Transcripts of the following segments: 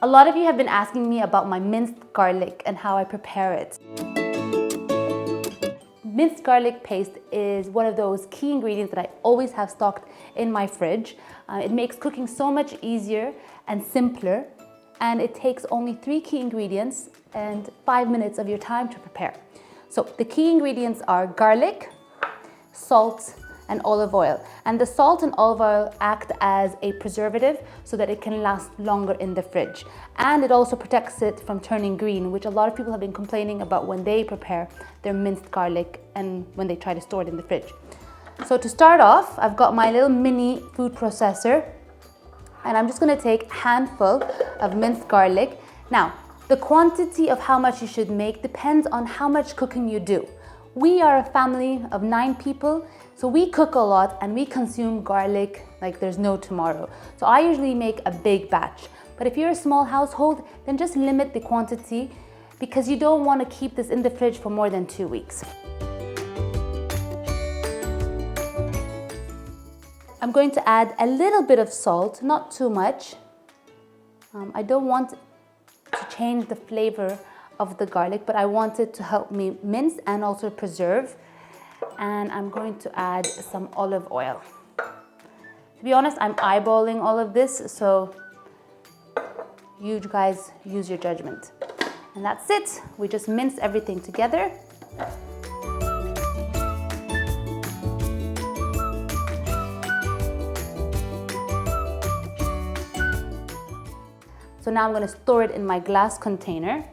A lot of you have been asking me about my minced garlic and how I prepare it. Minced garlic paste is one of those key ingredients that I always have stocked in my fridge. It makes cooking so much easier and simpler, and it takes only 3 key ingredients and 5 minutes of your time to prepare. So the key ingredients are garlic, salt, and olive oil. And the salt and olive oil act as a preservative so that it can last longer in the fridge. And it also protects it from turning green, which a lot of people have been complaining about when they prepare their minced garlic and when they try to store it in the fridge. So to start off, I've got my little mini food processor, and I'm just gonna take a handful of minced garlic. Now, the quantity of how much you should make depends on how much cooking you do. We are a family of 9 people, so we cook a lot and we consume garlic like there's no tomorrow. So I usually make a big batch. But if you're a small household, then just limit the quantity because you don't want to keep this in the fridge for more than 2 weeks. I'm going to add a little bit of salt, not too much. I don't want to change the flavor of the garlic, but I want it to help me mince and also preserve. And I'm going to add some olive oil. To be honest, I'm eyeballing all of this, so you guys use your judgment. And that's it. We just mince everything together. So now I'm going to store it in my glass container.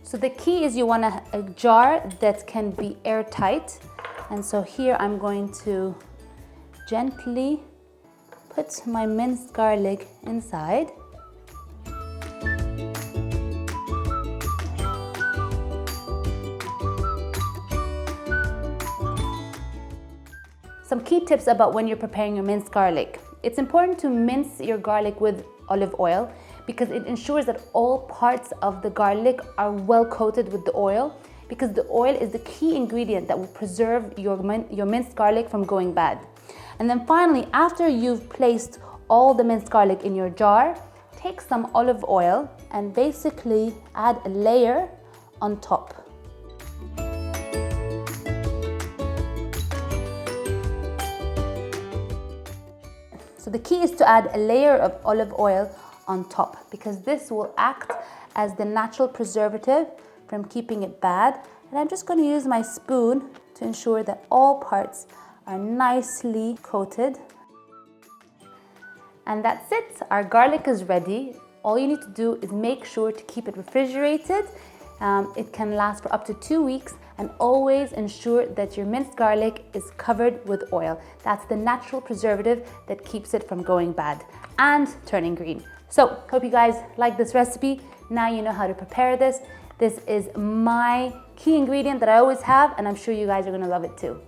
So the key is you want a jar that can be airtight. And so here I'm going to gently put my minced garlic inside. Some key tips about when you're preparing your minced garlic. It's important to mince your garlic with olive oil because it ensures that all parts of the garlic are well coated with the oil, because the oil is the key ingredient that will preserve your minced garlic from going bad. And then finally, after you've placed all the minced garlic in your jar, take some olive oil and basically add a layer on top. So the key is to add a layer of olive oil on top because this will act as the natural preservative from keeping it bad. And I'm just going to use my spoon to ensure that all parts are nicely coated. And that's it. Our garlic is ready. All you need to do is make sure to keep it refrigerated. It can last for up to 2 weeks, and always ensure that your minced garlic is covered with oil. That's the natural preservative that keeps it from going bad and turning green. So, hope you guys like this recipe. Now you know how to prepare this. This is my key ingredient that I always have, and I'm sure you guys are gonna love it too.